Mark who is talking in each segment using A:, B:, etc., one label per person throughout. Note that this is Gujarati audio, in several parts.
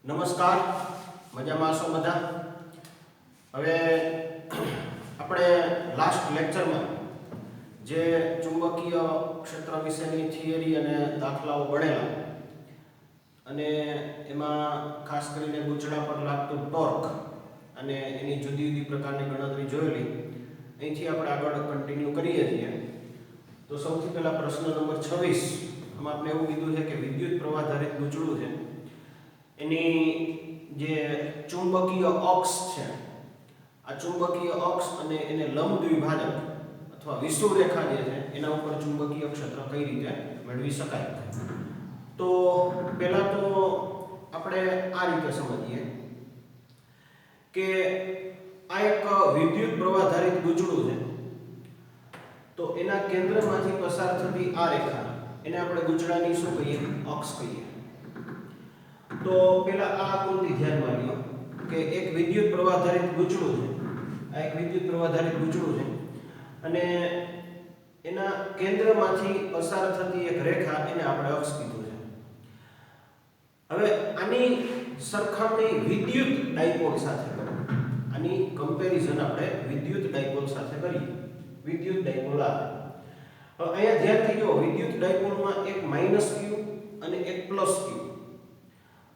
A: નમસ્કાર, મજામાં છો બધા? હવે આપણે લાસ્ટ લેક્ચરમાં જે ચુંબકીય ક્ષેત્ર વિશેની થિયરી અને દાખલાઓ ભણેલા અને એમાં ખાસ કરીને ગૂંચળા પર લાગતું ટોર્ક અને એની જુદી જુદી પ્રકારની ગણતરી જોયેલી. અહીંથી આપણે આગળ કન્ટિન્યુ કરીએ છીએ. તો સૌથી પહેલા પ્રશ્ન નંબર 26. આમાં આપણે એવું કીધું છે કે વિદ્યુત પ્રવાહ ધારિત ગૂંચળું છે, એની જે ચુંબકીય અક્ષ છે, આ ચુંબકીય અક્ષ અને એને લંબ દ્વિભાજક અથવા વિષુવરેખા જે છે એના ઉપર ચુંબકીય ક્ષેત્ર કઈ રીતે મેળવી શકાય. તો પહેલા તો આપણે આ રીતે સમજીએ કે આ એક વિદ્યુત પ્રવાહ ધારિત ગૂંચળું છે. તો એના કેન્દ્રમાંથી પસાર થતી આ રેખા એને આપણે ગૂંચળાની શું કહીએ? અક્ષ કહીએ. તો પહેલા આ આકૃતિ ધ્યાનમાં લ્યો કે એક વિદ્યુત પ્રવાહ ધારિત ગૂંચળું છે. આ એક વિદ્યુત પ્રવાહ ધારિત ગૂંચળું છે અને એના કેન્દ્રમાંથી પસાર થતી એક રેખા એને આપણે અક્ષ કીધું છે. હવે આની સરખામણી વિદ્યુત ડાયપોલ સાથે કરો. આની કમ્પેરિઝન આપણે વિદ્યુત ડાયપોલ સાથે કરીએ. વિદ્યુત ડાયપોલ આવે. હવે અહીંયા ધ્યાનથી જો, વિદ્યુત ડાયપોલમાં એક -q અને એક +q.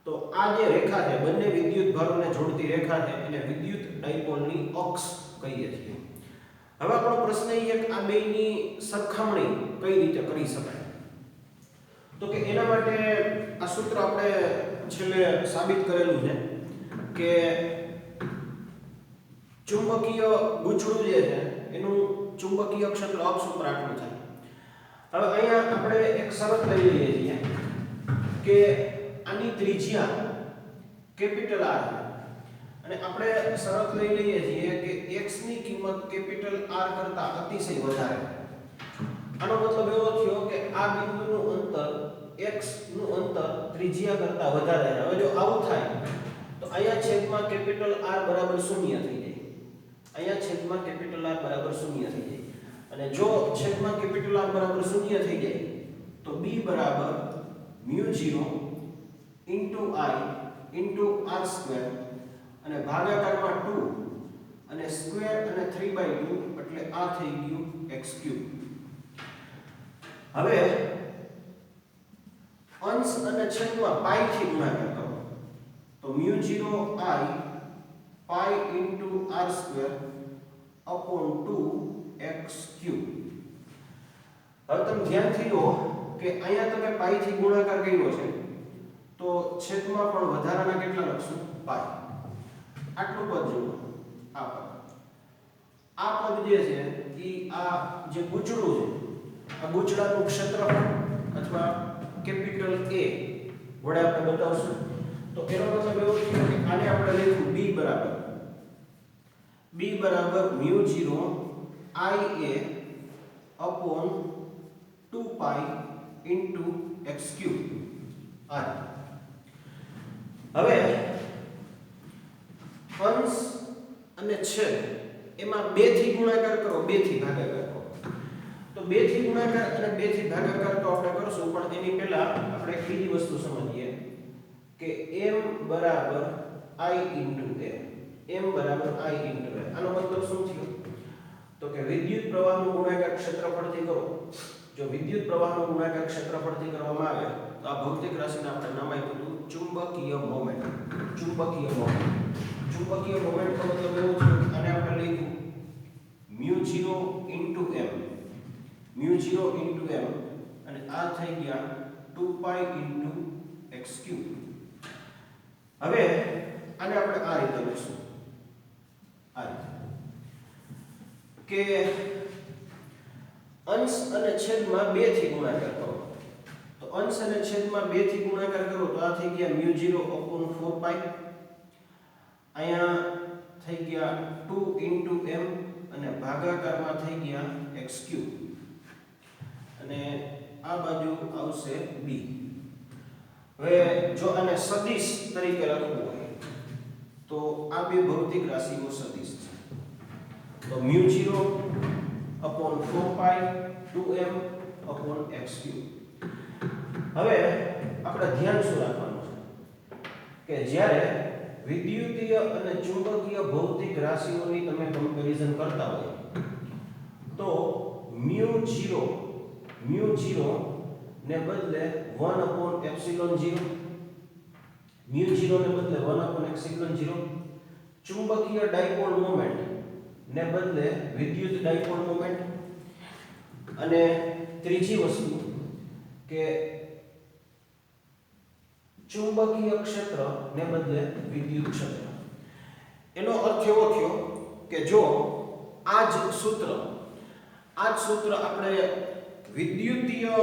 A: તો આ જે રેખા છે, બંને વિદ્યુત ભારોને જોડતી રેખા છે, એને વિદ્યુત ડાયપોલની અક્ષ કહીએ છીએ. હવે આપણો પ્રશ્ન એ છે કે આ બેયની સરખામણી કઈ રીતે કરી શકાય. તો કે એના માટે આ સૂત્ર આપણે છેલ્લે સાબિત કરેલું છે કે ચુંબકીય ગૂંચળું જે છે એનું ચુંબકીય ક્ષેત્ર અક્ષ ઉપર આટલું થાય. હવે અહીંયા આપણે એક શરત લઈ લઈએ છીએ કે આની ત્રિજ્યા કેપિટલ R છે અને આપણે શરત લઈ લઈએ છીએ કે x ની કિંમત કેપિટલ R કરતા અતિશય વધારે. આનો મતલબ એવો થયો કે આ બિંદુનું અંતર, x નું અંતર ત્રિજ્યા કરતા વધારે છે. હવે જો આવું થાય તો અહીંયા છેદમાં કેપિટલ R બરાબર 0 થઈ જાય. અહીંયા છેદમાં કેપિટલ R બરાબર 0 થઈ જાય. અને જો છેદમાં કેપિટલ R બરાબર 0 થઈ જાય તો b બરાબર μ0 into I into r square અને ભાગાકારમાં 2 અને સ્ક્વેર અને 3/2 એટલે આ થઈ ગયું x3. હવે અંશ અને છેદમાં પાઈ થી ગુણાકાર કરો તો μ0 I pi into r square upon 2x3. હવે તમે ધ્યાનથી જુઓ કે અહીંયા તમે પાઈ થી ગુણાકાર કર્યો છે તો છેદમાં પણ વધારાના કેટલા લખશું? પાઈ. આટલું પદ જુઓ, આ પદ. આ પદ જે છે એ આ જે ગૂંચળું છે, આ ગૂંચળાનું ક્ષેત્રફળ અથવા કેપિટલ A વડે આપણે બતાવશું. તો એનો મતલબ એવો થયો કે આને આપણે લખ્યું b બરાબર μ0 IA upon 2 પાઈ into x3. આ હવે અંશ અને છેદ એમાં 2 થી ગુણાકાર કરો, 2 થી ભાગાકાર કરો. તો 2 થી ગુણાકાર અને 2 થી ભાગાકાર તો આપણે કરશું, પણ એની પહેલા આપણે એક બીજી વસ્તુ સમજીએ કે m બરાબર I into a. m બરાબર I into a. આનો મતલબ શું થયો? તો કે વિદ્યુત પ્રવાહનો ગુણાકાર ક્ષેત્રફળથી કરો. જો વિદ્યુત પ્રવાહનો ગુણાકાર ક્ષેત્રફળથી કરવામાં આવે તો આ ભૌતિક રાશિને આપણે નામ આપ્યું ચુંબકીય મોમેન્ટ. ચુંબકીય મોમેન્ટ નો મતલબ એવો છે કે આને આપણે લખ્યું μ0 into m અને આ થઈ ગયા 2 પાઈ into x3. હવે આને આપણે આ રીતે લખીશું, આ રીતે કે અંશ અને છેદમાં 2 થી ગુણાકાર કરો. તો અંશ અને છેદમાં 2 થી ગુણાકાર કરો તો આ થઈ ગયા μ0 upon 4 પાઈ. અહીંયા થઈ ગયા 2 into m અને ભાગાકારમાં થઈ ગયા x3. અને આ બાજુ આવશે b. હવે જો આને સદિશ તરીકે લખવું હોય તો આ બે ભૌતિક રાશિઓ સદિશ છે. તો μ0 upon 4 પાઈ 2m upon x3. હવે આપણે ધ્યાન શું રાખવાનું છે કે જ્યારે વિદ્યુતીય અને ચુંબકીય ભૌતિક રાશિઓની તમે કમ્પેરિઝન કરતા હોય તો μ0 ને બદલે 1/ε0 μ0 ને બદલે 1/ε0 ચુંબકીય ડાયપોલ મોમેન્ટ ને બદલે વિદ્યુત ડાયપોલ મોમેન્ટ અને ત્રીજી વસ્તુ કે ચુંબકીય ક્ષેત્ર ને બદલે વિદ્યુત ક્ષેત્ર. એનો અર્થ એવો થયો કે જો આ જ સૂત્ર આપણે વિદ્યુતીય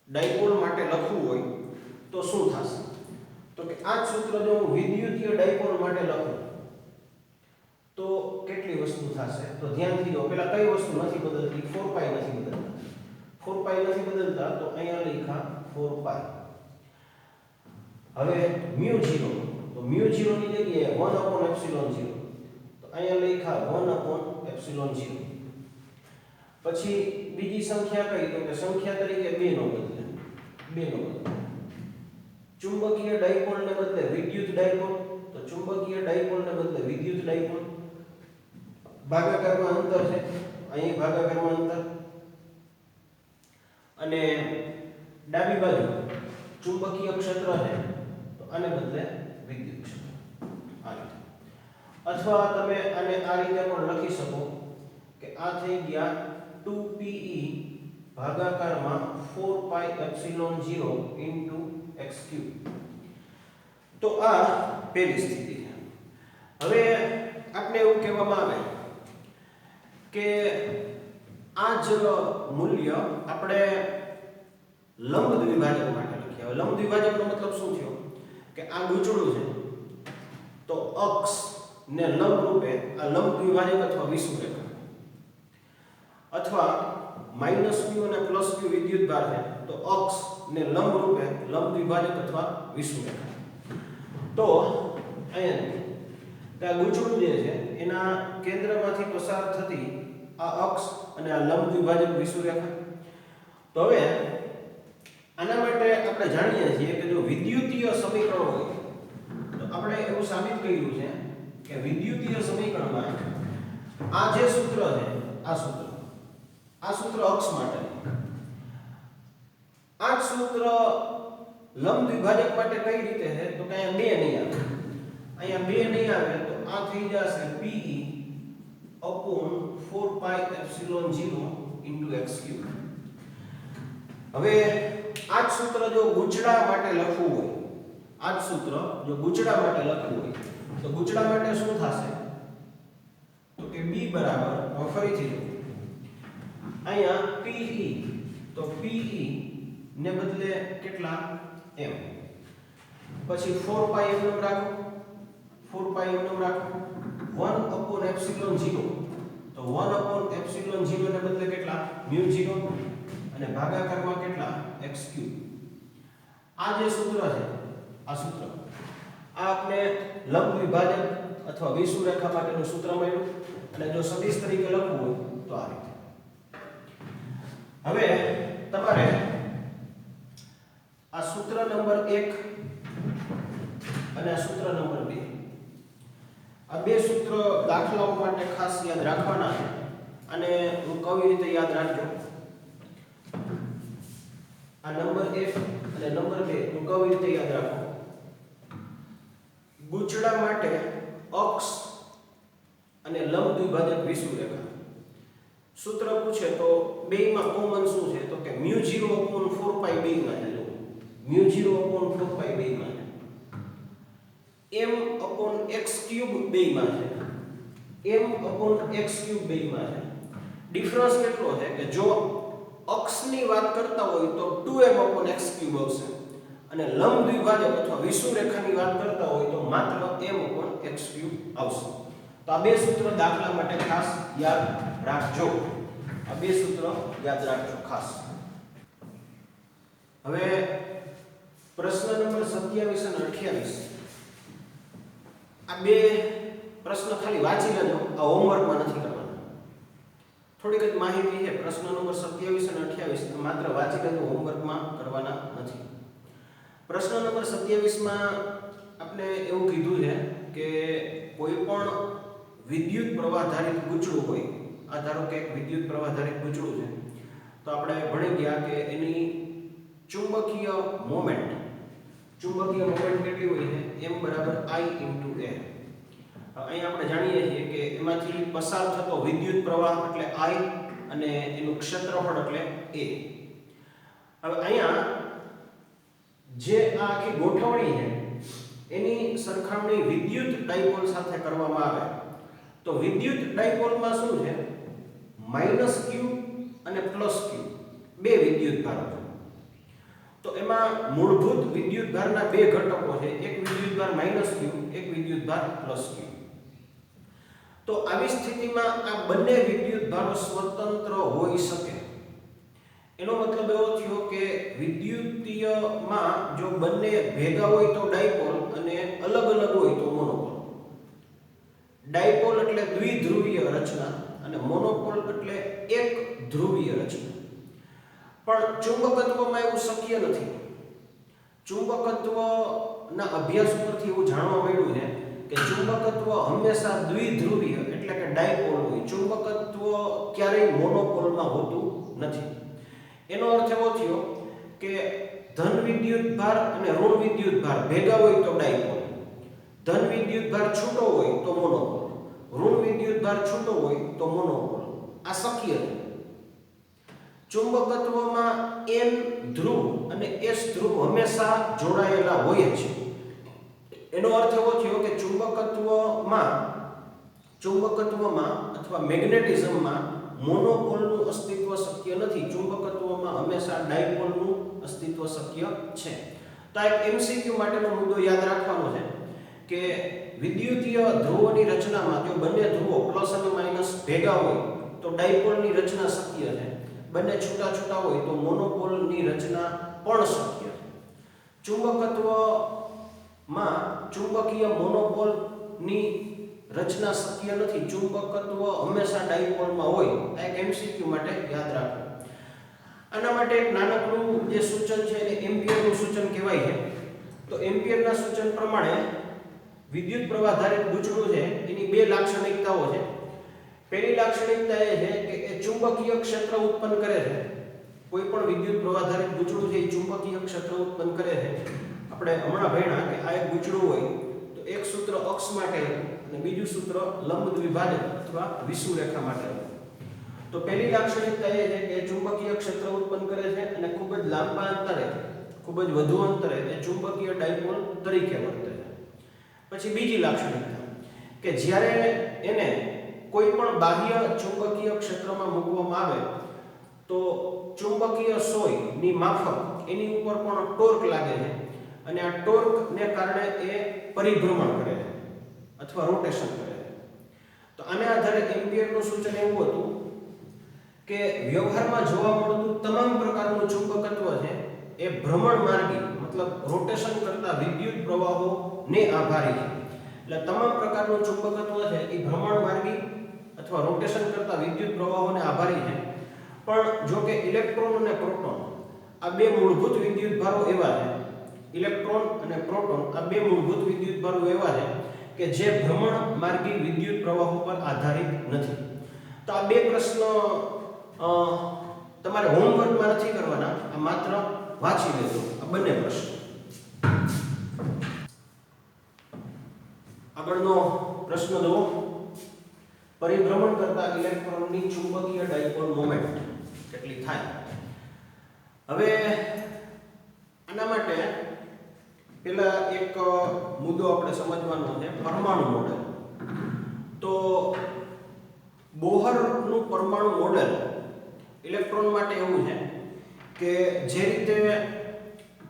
A: ડાયપોલ માટે લખવું હોય તો શું થશે? તો કે આ જ સૂત્ર જો હું વિદ્યુતીય ડાયપોલ માટે લખું તો કેટલી વસ્તુ થશે? તો ધ્યાનથી જો પહેલા કઈ વસ્તુ નથી બદલતી? 4π નથી બદલતા. 4π નથી બદલતા તો અહીંયા લખ્યા 4π. હવે μ0 તો μ0 ની જગ્યાએ 1/ε0 તો અહીંયા લખ્યા 1/ε0. પછી બીજી સંખ્યા કઈ? તો કે સંખ્યા તરીકે 2 નો બદલે. ચુંબકીય ડાયપોલ ને બદલે વિદ્યુત ડાયપોલ, તો ચુંબકીય ડાયપોલ ને બદલે વિદ્યુત ડાયપોલ. ભાગાકારમાં અંતર છે, અહીં ભાગાકારમાં અંતર. અને ડાબી બાજુ ચુંબકીય ક્ષેત્ર છે તો આને બદલે વિદ્યુત ક્ષેત્ર. આ રીતે. અથવા તમે આને આ રીતે પણ લખી શકો કે આ થઈ ગયા 2pe ભાગાકારમાં 4πε0 x3. તો આ પહેલી સ્થિતિ છે. હવે આપણે એવું કહેવામાં આવે કે આ જ મૂલ્ય આપણે લંબ દ્વિભાજક માટે લખીએ. હવે લંબ દ્વિભાજકનો મતલબ શું થયો કે આ ગૂંચળું છે તો અક્ષ ને લંબ રૂપે આ લંબ દ્વિભાજક અથવા વિષુવરેખા, અથવા -q અને +q વિદ્યુત ભાર છે તો અક્ષ ને લંબ રૂપે લંબ દ્વિભાજક અથવા વિષુવરેખા. તો અહીંયા આ ગૂંચળું જે છે એના કેન્દ્રમાંથી પસાર થતી આ અક્ષ અને આ લંબ દ્વિભાજક વિષુવરેખા. તો હવે આના માટે આપણે જાણીએ છીએ કે જો વિદ્યુતીય સમીકરણ હોય તો આપણે એવું સાબિત કર્યું છે કે વિદ્યુતીય સમીકરણમાં આ જે સૂત્ર છે આ સૂત્ર અક્ષ માટે, આ સૂત્ર લંબ દ્વિભાજક માટે કઈ રીતે છે તો કે અહીંયા 2 નહીં આવે તો આ થઈ જશે pe upon 4πε0 x3. હવે આ જ સૂત્ર જો ગૂંચળા માટે લખવું હોય, તો ગૂંચળા માટે શું થશે તો કે b બરાબર ફરીથી જો અહીંયા pe તો pe ને બદલે કેટલા m, પછી 4π એમ રાખો 1/ε0 તો 1/ε0 ને બદલે કેટલા μ0 અને ભાગાકારમાં કેટલા x3. આ જે સૂત્ર છે આ આપણે લંબ દ્વિભાજક અથવા વિષુવરેખા માટેનું સૂત્ર મળ્યું. અને જો સદિશ તરીકે લખવું હોય તો આ રીતે. હવે તમારે આ સૂત્ર નંબર 1 અને આ સૂત્ર નંબર 2 આ બે સૂત્ર દાખલાઓ માટે ખાસ યાદ રાખવાના છે. અને હું કઈ રીતે યાદ રાખજો, આ નંબર 1 અને નંબર 2 હું કઈ રીતે યાદ રાખો. ગૂંચળા માટે અક્ષ અને લંબ દ્વિભાજક વિષુવરેખા સૂત્ર પૂછે તો બેયમાં કોમન શું છે તો કે μ0/4π બેયમાં છે. μ0/4π બેયમાં છે. m/x3 બેયમાં છે. m/x3 બેયમાં છે. ડિફરન્સ કેટલો છે કે જો અક્ષની વાત કરતા હોય તો 2m/x3 આવશે અને લંબ દ્વિભાજક અથવા વિષુવરેખાની વાત કરતા હોય તો માત્ર m/x3 આવશે. તો આ બે સૂત્ર દાખલા માટે ખાસ યાદ રાખજો. ખાસ. હવે પ્રશ્ન નંબર 27 અને 28 આ બે પ્રશ્ન ખાલી વાંચી લેજો, આ હોમવર્કમાં નથી કરવાના. થોડીક જ માહિતી છે. પ્રશ્ન નંબર 27 અને 28 માત્ર વાંચી લેજો, હોમવર્કમાં કરવાના નથી. પ્રશ્ન નંબર 27 માં આપણે એવું કીધું છે કે કોઈ પણ વિદ્યુત પ્રવાહધારિત પૂંછડું હોય, આ ધારો કે એક વિદ્યુત પ્રવાહધારિત પૂંછડું છે, તો આપણે ભણી ગયા કે એની ચુંબકીય મોમેન્ટ કેટલી હોય છે? m બરાબર I * a. અહીં આપણે જાણીએ છીએ કે એમાંથી પસાર થતો વિદ્યુત પ્રવાહ એટલે I અને એનું ક્ષેત્રફળ એટલે a. હવે અહીંયા જે આ આખી ગોઠવણી છે એની સરખામણી વિદ્યુત ડાયપોલ સાથે કરવામાં આવે તો વિદ્યુત ડાયપોલમાં શું છે? -q અને +q બે વિદ્યુત ભારો છે. તો એમાં મૂળભૂત વિદ્યુત ભારના બે ઘટકો છે, એક વિદ્યુત ભાર -q, એક વિદ્યુત ભાર +q. તો આવી સ્થિતિમાં આ બંને વિદ્યુત ભારો સ્વતંત્ર હોઈ શકે. એનો મતલબ એવો થયો કે વિદ્યુતીયમાં જો બંને ભેગા હોય તો ડાયપોલ અને અલગ અલગ હોય તો મોનોપોલ. ડાયપોલ એટલે દ્વિધ્રુવીય રચના અને મોનોપોલ એટલે એક ધ્રુવીય રચના. પણ ચુંબકત્વમાં એવું શક્ય નથી. ચુંબકત્વના અભ્યાસ પરથી એવું જાણવા મળ્યું છે કે ચુંબકત્વ હંમેશા દ્વિધ્રુવીય એટલે કે ડાયપોલ હોય. ચુંબકત્વ ક્યારેય મોનોપોલમાં હોતું નથી. એનો અર્થ એવો થયો કે ધન વિદ્યુત ભાર અને ઋણ વિદ્યુત ભાર ભેગા હોય તો ડાયપોલ, ધન વિદ્યુત ભાર છૂટો હોય તો મોનોપોલ, ઋણ વિદ્યુત ભાર છૂટો હોય તો મોનોપોલ. આ શક્ય છે. ચુંબકત્વમાં n ધ્રુવ અને s ધ્રુવ હંમેશા જોડાયેલા હોય છે. એનો અર્થ એવો થયો કે ચુંબકત્વમાં અથવા મેગ્નેટિઝમમાં મોનોપોલનું અસ્તિત્વ શક્ય નથી. ચુંબકત્વમાં હંમેશા ડાયપોલનું અસ્તિત્વ શક્ય છે. તો એક MCQ માટેનો મુદ્દો યાદ રાખવાનો છે કે વિદ્યુતીય ધ્રુવોની રચનામાં જો બંને ધ્રુવો પ્લસ અને માઈનસ ભેગા હોય તો ડાયપોલની રચના શક્ય છે. બંને છૂટા છૂટા હોય તો મોનોપોલની રચના પણ શક્ય છે. ચુંબકત્વમાં ચુંબકીય મોનોપોલની રચના શક્ય નથી. ચુંબકત્વ હંમેશા ડાયપોલમાં હોય. આ એક MCQ માટે યાદ રાખો. આના માટે એક નાનકડું જે સૂચન છે એને એમ્પિયરનું સૂચન કહેવાય છે. તો એમ્પિયરના સૂચન પ્રમાણે વિદ્યુત પ્રવાહધારિત પૂંછડું છે એની બે લાક્ષણિકતાઓ છે. પહેલી લાક્ષણિકતા એ છે કે એ ચુંબકીય ક્ષેત્ર ઉત્પન્ન કરે છે. કોઈ પણ વિદ્યુત પ્રવાહધારિત પૂંછડું છે એ ચુંબકીય ક્ષેત્ર ઉત્પન્ન કરે છે. આપણે હમણાં ભણ્યા કે આ એક પૂંછડું હોય તો એક સૂત્ર અક્ષ માટે અને બીજું સૂત્ર લંબ દ્વિભાજક અથવા વિષુવરેખા માટે. તો પહેલી લાક્ષણિકતા એ છે કે ચુંબકીય ક્ષેત્ર ઉત્પન્ન કરે છે અને ખૂબ જ લાંબા અંતરે, ખૂબ જ વધુ અંતરે એ ચુંબકીય ડાયપોલ તરીકે વર્તે છે. પછી બીજી લાક્ષણિકતા કે જ્યારે એને કોઈ પણ બાહ્ય ચુંબકીય ક્ષેત્રમાં મૂકવામાં આવે તો ચુંબકીય સોયની માફક એની ઉપર પણ ટોર્ક લાગે છે અને આ ટોર્કને કારણે એ પરિભ્રમણ કરે છે અથવા રોટેશન કરે છે. તો આને આધારે એમ્પિયરનું સૂચન એવું હતું કે વ્યવહારમાં જોવા મળતું તમામ પ્રકારનું ચુંબકત્વ છે એ ભ્રમણ માર્ગી મતલબ રોટેશન કરતા વિદ્યુત પ્રવાહોને આભારી છે. એટલે તમામ પ્રકારનું ચુંબકત્વ છે એ ભ્રમણ માર્ગી અથવા રોટેશન કરતા વિદ્યુત પ્રવાહોને આભારી છે. પણ જો કે ઇલેક્ટ્રોન અને પ્રોટોન આ બે મૂળભૂત વિદ્યુત ભારો એવા છે, ઇલેક્ટ્રોન અને પ્રોટોન આ બે મૂળભૂત વિદ્યુત ભારો એવા છે કે જે ભ્રમણ માર્ગી વિદ્યુત પ્રવાહો પર આધારિત નથી. તો આ બે પ્રશ્ન તમારે હોમવર્કમાં નથી કરવાના, આ માત્ર વાંચી લેજો આ બંને પ્રશ્ન. આગળનો પ્રશ્ન જુઓ. પરિભ્રમણ કરતા ઇલેક્ટ્રોનની ચુંબકીય ડાયપોલ મોમેન્ટ કેટલી થાય? હવે આના માટે પહેલા એક મુદ્દો આપણે સમજવાનો છે, પરમાણુ મોડેલ. તો બોહરનું પરમાણુ મોડેલ ઇલેક્ટ્રોન માટે એવું છે કે જે રીતે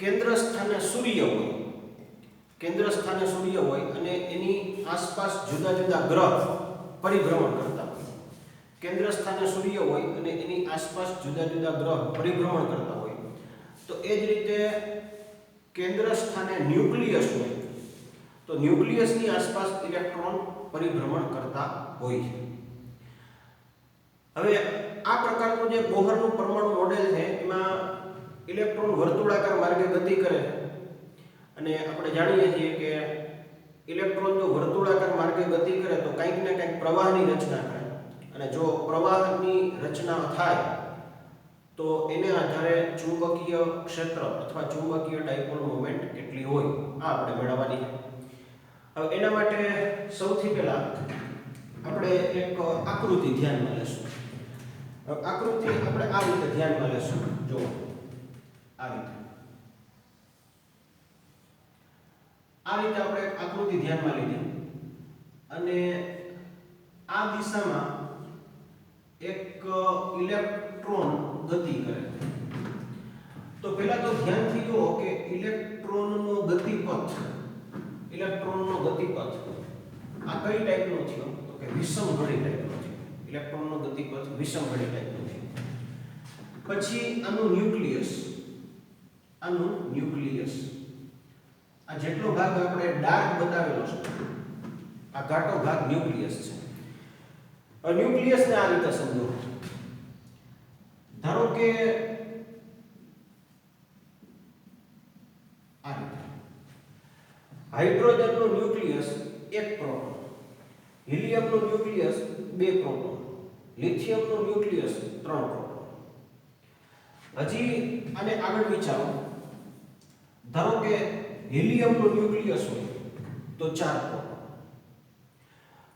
A: કેન્દ્ર સ્થાને સૂર્ય હોય અને એની આસપાસ જુદા જુદા ગ્રહ પરિભ્રમણ કરતા હોય. કેન્દ્ર સ્થાને સૂર્ય હોય અને એની આસપાસ જુદા જુદા ગ્રહ પરિભ્રમણ કરતા હોય. તો એ જ રીતે કેન્દ્ર સ્થાને ન્યુક્લિયસ હોય તો ન્યુક્લિયસની આસપાસ ઇલેક્ટ્રોન પરિભ્રમણ કરતા હોય છે. હવે આ પ્રકારનું જે બોહરનું પરમાણુ મોડેલ છે એમાં ઇલેક્ટ્રોન વર્તુળાકાર માર્ગે ગતિ કરે છે અને આપણે જાણીએ છીએ કે ઇલેક્ટ્રોન જો વર્તુળાકાર માર્ગે ગતિ કરે તો કંઈક ને કંઈક પ્રવાહની રચના કરે, અને જો પ્રવાહની રચના થાય તો એને આધારે ચુંબકીય ક્ષેત્ર અથવા ચુંબકીય ડાયપોલ મોમેન્ટ કેટલી હોય આ આપણે મેળવવાની છે. હવે એના માટે સૌથી પહેલા આપણે એક આકૃતિ ધ્યાનમાં લેશું. આકૃતિ આપણે આ રીતે ધ્યાનમાં લેશું. જો આ રીતે આપણે આકૃતિ ધ્યાનમાં લીધી અને આ દિશામાં એક ઇલેક્ટ્રોન ગતિ કરે. તો પહેલા તો ધ્યાનથી જુઓ કે ઇલેક્ટ્રોનનો ગતિપથ આ કઈ ટાઈપનો થયો? તો કે વિષમઘડી ટાઈપનો થયો. ઇલેક્ટ્રોનનો ગતિપથ વિષમઘડી ટાઈપનો થયો. પછી આનું ન્યુક્લિયસ આ જેટલો ભાગ આપણે ડાર્ક બતાવેલો છે આ ઘાટો ભાગ ન્યુક્લિયસ છે. ન્યુક્લિયસને આ રીતે સમજો. ધારો કે આ રીતે હાઇડ્રોજનનું ન્યુક્લિયસ 1 પ્રોટોન, હિલિયમનું ન્યુક્લિયસ 2 પ્રોટોન, લિથિયમનું ન્યુક્લિયસ 3 પ્રોટોન. હજી આને આગળ વિચારો. ધારો કે હિલિયમનું ન્યુક્લિયસ હોય તો 4 પ્રોટોન.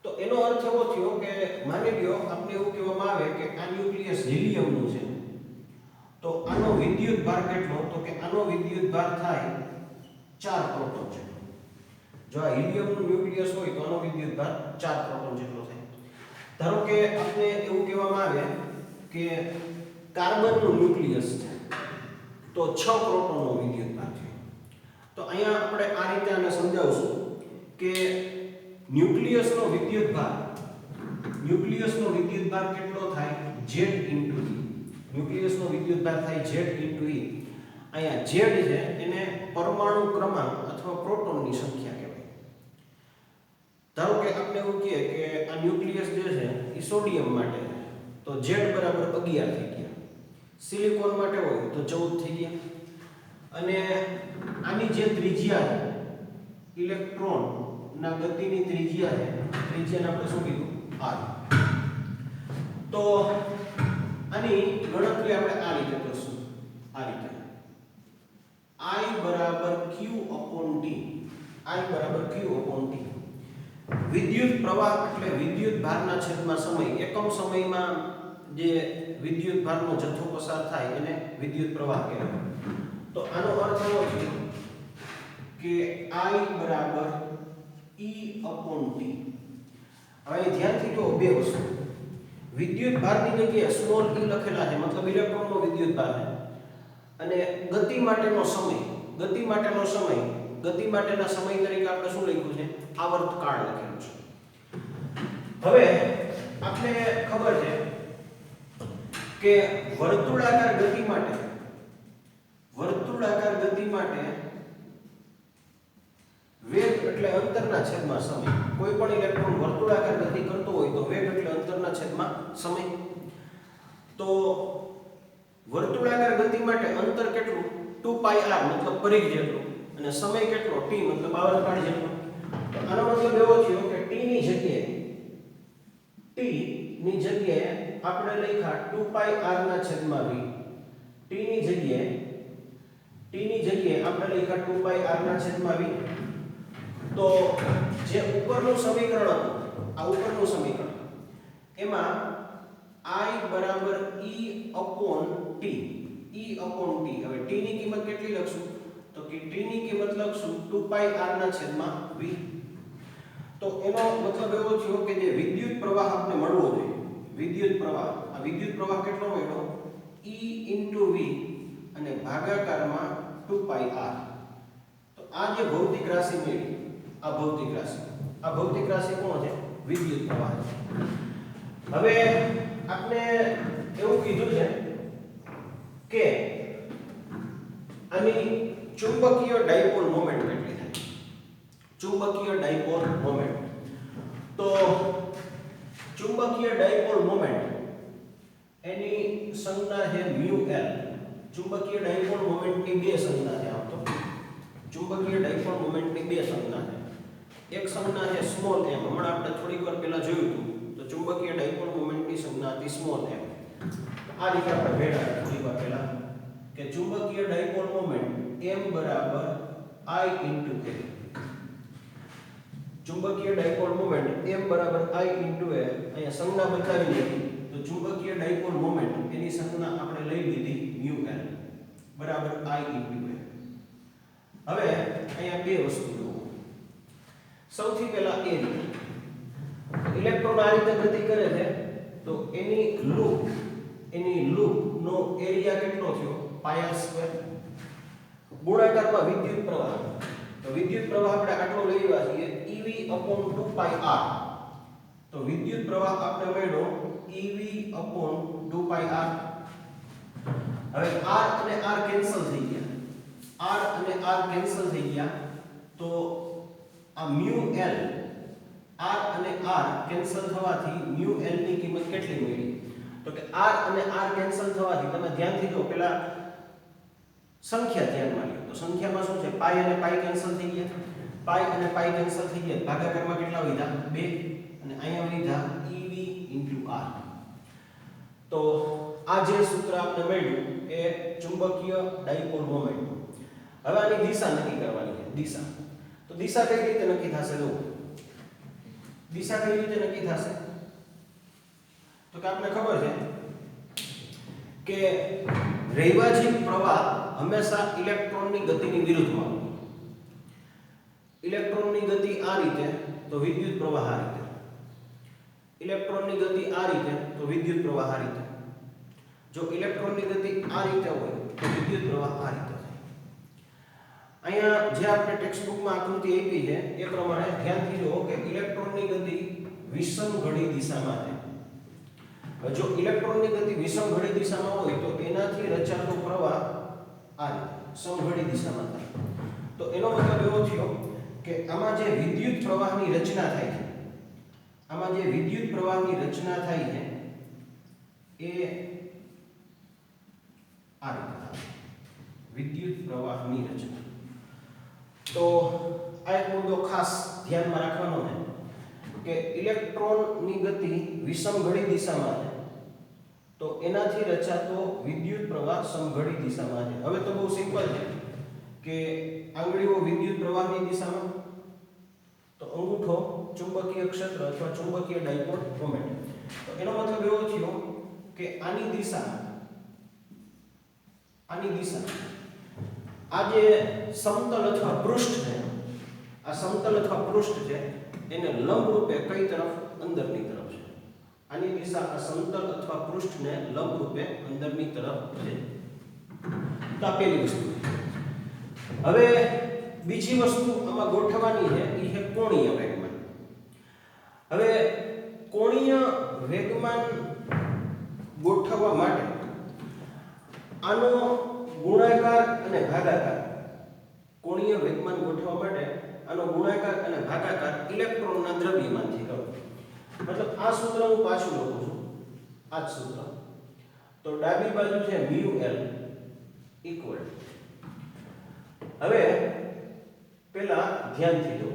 A: તો એનો અર્થ એવો થયો કે માની લ્યો આપણે એવું કહેવામાં આવે કે આ ન્યુક્લિયસ હિલિયમનું છે તો આનો વિદ્યુત ભાર કેટલો? તો કે આનો વિદ્યુત ભાર થાય 4 પ્રોટોન છે. જો આ હિલિયમનું ન્યુક્લિયસ હોય તો આનો વિદ્યુત ભાર 4 પ્રોટોન જેટલો થાય. ધારો કે આપણે એવું કહેવામાં આવે કે કાર્બનનું ન્યુક્લિયસ છે તો 6 પ્રોટોનનો વિદ્યુત ભાર છે. તો અહીંયા આપણે આ રીતે આને સમજાવશું કે ન્યુક્લિયસનો વિદ્યુત ભાર કેટલો થાય? Z * E. ન્યુક્લિયસનો વિદ્યુત ભાર થાય Z * E. અહીંયા Z છે એને પરમાણુ ક્રમાંક અથવા પ્રોટોનની સંખ્યા કહેવાય. ધારો કે આપણે એવું કહીએ કે આ ન્યુક્લિયસ જે છે એ સોડિયમ માટે તો Z બરાબર 11 થઈ ગયા. સિલિકોન માટે હોય તો 14 થઈ ગયા. અને આની જે ત્રિજ્યા છે ઇલેક્ટ્રોન ના ગતિની ત્રિજ્યા છે, ત્રિજ્યાને આપણે શું કીધું? r. તો આની ગણતરી આપણે આ રીતે કરશું. આ રીતે I બરાબર Q upon T. વિદ્યુત પ્રવાહ એટલે વિદ્યુત ભારના છેદમાં સમય. એકમ સમયમાં જે વિદ્યુત ભારનો જથ્થો પસાર થાય એને વિદ્યુત પ્રવાહ કહેવાય. તો આનો અર્થ એવો છે કે I બરાબર E upon T. હવે ધ્યાનથી જો બે વસ્તુ. વિદ્યુત ભારની જગ્યાએ સ્મોલ e લખેલા છે, મતલબ ઇલેક્ટ્રોનનો વિદ્યુત ભાર છે. અને ગતિ માટેના સમય તરીકે આપણે શું લખ્યું છે? આવર્તકાળ લખેલું છે. હવે આપણે ખબર છે કે વર્તુળાકાર ગતિ માટે વેગ એટલે અંતરના છેદમાં સમય. કોઈ પણ ઇલેક્ટ્રોન વર્તુળાકાર ગતિ કરતો હોય તો વેગ એટલે અંતરના છેદમાં સમય. તો વર્તુળાકાર ગતિ માટે અંતર કેટલું? 2πr મતલબ પરિઘ જેટલું, અને સમય કેટલો? t મતલબ આવર્તકાળ જેટલો. તો આનો મતલબ એવો થયો કે t ની જગ્યાએ આપણે લખ્યા 2πr ના છેદમાં v. t ની જગ્યાએ આપણે લખ્યા 2πr ના છેદમાં v. તો જે ઉપરનું સમીકરણ હતું, આ ઉપરનું સમીકરણ, એમાં I બરાબર E upon T. હવે t ની કિંમત કેટલી લખશું? તો કે t ની કિંમત લખશું 2πr ના છેદમાં v. તો એનો મતલબ એવો થયો કે જે વિદ્યુત પ્રવાહ આપણે મળવો જોઈએ, વિદ્યુત પ્રવાહ કેટલો મળ્યો? E * v અને ભાગાકારમાં 2πr. તો આ જે ભૌતિક રાશિ મળી, આ ભૌતિક રાશિ કોણ છે? વિદ્યુત પ્રવાહ છે. હવે આપણે એવું કીધું છે કે આની ચુંબકીય ડાયપોલ મોમેન્ટ કેટલી થાય? ચુંબકીય ડાયપોલ મોમેન્ટ. તો ચુંબકીય ડાયપોલ મોમેન્ટ એની સંજ્ઞા છે μL. ચુંબકીય ડાયપોલ મોમેન્ટની બે સંજ્ઞા છે. આમ તો ચુંબકીય ડાયપોલ મોમેન્ટની બે સંજ્ઞા છે. એક સંજ્ઞા છે સ્મોલ m. હમણાં આપણે થોડીક વાર પહેલા જોયું હતું તો ચુંબકીય ડાયપોલ મોમેન્ટની સંજ્ઞા હતી સ્મોલ m. આ રીતે આપણે ભેગા થોડીક વાર પહેલા કે ચુંબકીય ડાયપોલ મોમેન્ટ m બરાબર I into a. ચુંબકીય ડાયપોલ મોમેન્ટ m બરાબર I into a. અહીંયા સંજ્ઞા બદલાવી લીધી તો ચુંબકીય ડાયપોલ મોમેન્ટ એની સંજ્ઞા આપણે લઈ લીધી mu l બરાબર I into a. હવે અહીંયા બે વસ્તુ જુઓ. સૌથી પહેલા એ રીતે ઇલેક્ટ્રોન આ રીતે ગતિ કરે છે તો એની લૂપ નો એરિયા કેટલો થયો પાઈ r સ્ક્વેર. ગોળાકારમાં વિદ્યુત પ્રવાહ તો વિદ્યુત પ્રવાહ આપણે આટલો લેવા છીએ ev upon 2 pi r. તો વિદ્યુત પ્રવાહ આપણે મળ્યો ev upon 2 pi r. હવે r અને r કેન્સલ થઈ ગયા. r અને r કેન્સલ થઈ ગયા તો આ mu l r અને r કેન્સલ થવાથી mu l ની કિંમત કેટલી મળી તો કે r અને r કેન્સલ થવાથી તમે ધ્યાનથી જો પેલા સંખ્યા ધ્યાનમાં લ્યો તો સંખ્યામાં શું છે પાઈ અને પાઈ કેન્સલ થઈ ગયા. પાઈ અને પાઈ કેન્સલ થઈ ગયા. ભાગાકારમાં કેટલા વધ્યા 2 અને અહીંયા વધ્યા ev r. તો આ જે સૂત્ર આપણે મળ્યું એ ચુંબકીય ડાયપોલ મોમેન્ટ. હવે આની દિશા નક્કી કરવાની છે. તો દિશા કઈ રીતે નક્કી થશે જો દિશા કઈ રીતે નક્કી થશે તો કે આપણે ખબર છે કે રૈવાજિક પ્રવાહ હંમેશા ઇલેક્ટ્રોનની ગતિની વિરુદ્ધમાં હોય. ઇલેક્ટ્રોનની ગતિ આ રીતે તો વિદ્યુત પ્રવાહ આ રીતે. ઇલેક્ટ્રોનની ગતિ આ રીતે તો વિદ્યુત પ્રવાહ આ રીતે. જો ઇલેક્ટ્રોનની ગતિ આ રીતે હોય તો વિદ્યુત પ્રવાહ આ રીતે. અહીંયા જે આપણે ટેક્સ્ટ બુકમાં આકૃતિ આપી છે એ પ્રમાણે ધ્યાનથી જુઓ કે ઇલેક્ટ્રોનની ગતિ વિષમ ઘડી દિશામાં છે. જો ઇલેક્ટ્રોનની ગતિ વિષમ ઘડી દિશામાં હોય તો એનાથી રચાતો પ્રવાહ આ રીતે સમઘડી દિશામાં થાય. તો એનો મતલબ એવો થયો કે આમાં જે વિદ્યુત પ્રવાહની રચના થાય છે એ આ રીતે વિદ્યુત પ્રવાહની રચના. તો આ એક મુદ્દો ખાસ ધ્યાનમાં રાખવાનો છે કે ઇલેક્ટ્રોનની ગતિ વિષમ ઘડી દિશામાં છે તો એનાથી રચાતો વિદ્યુત પ્રવાહ સમઘડી દિશામાં છે. હવે તો બહુ સિમ્પલ છે કે આંગળીઓ વિદ્યુત પ્રવાહની દિશામાં તો અંગૂઠો ચુંબકીય ક્ષેત્ર અથવા ચુંબકીય ડાયપોલ મોમેન્ટ. તો એનો મતલબ એવો થયો કે આની દિશા આ જે સમતલ અથવા પૃષ્ઠ છે આ સમતલ અથવા પૃષ્ઠ છે એને લંબ રૂપે કઈ તરફ અંદરની તરફ છે. આની દિશા આ સમતલ અથવા પૃષ્ઠને લંબ રૂપે અંદરની તરફ છે. તો આ પહેલી વસ્તુ. હવે બીજી વસ્તુ આમાં ગોઠવવાની છે એ છે કોણીય વેગમાન. હવે કોણીય વેગમાન ગોઠવવા માટે આનો ગુણાકાર અને ભાગાકાર કોણીય વેગમાન ગોઠવવા માટે આનો ગુણાકાર અને ભાગાકાર ઇલેક્ટ્રોનના દ્રવ્યમાનથી કરો. મતલબ આ સૂત્ર હું પાછું લખું છું. આ જ સૂત્ર. તો ડાબી બાજુ છે mu l ઇક્વલ. હવે પહેલા ધ્યાનથી જુઓ.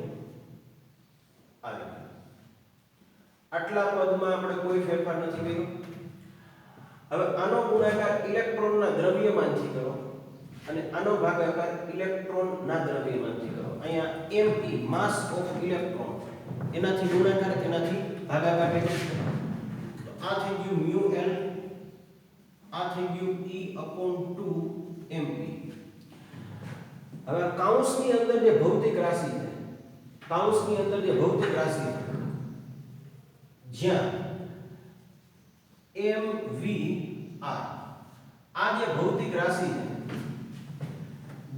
A: આટલા પદમાં આપણે કોઈ ફેરફાર નથી કર્યો. હવે આનો ગુણાકાર ઇલેક્ટ્રોનના દ્રવ્યમાનથી કરો અને આનો ભાગાકાર ઇલેક્ટ્રોનના દ્રવ્યમાનથી કરો. અહીંયા me માસ ઓફ ઇલેક્ટ્રોન એનાથી ગુણાકાર એનાથી ભાગાકાર કરો. તો આ થઈ ગયું mu l, આ થઈ ગયું e/2 mp. હવે કૌંસની અંદર જે ભૌતિક રાશિ છે જ્યાં mvr આ જે ભૌતિક રાશિ છે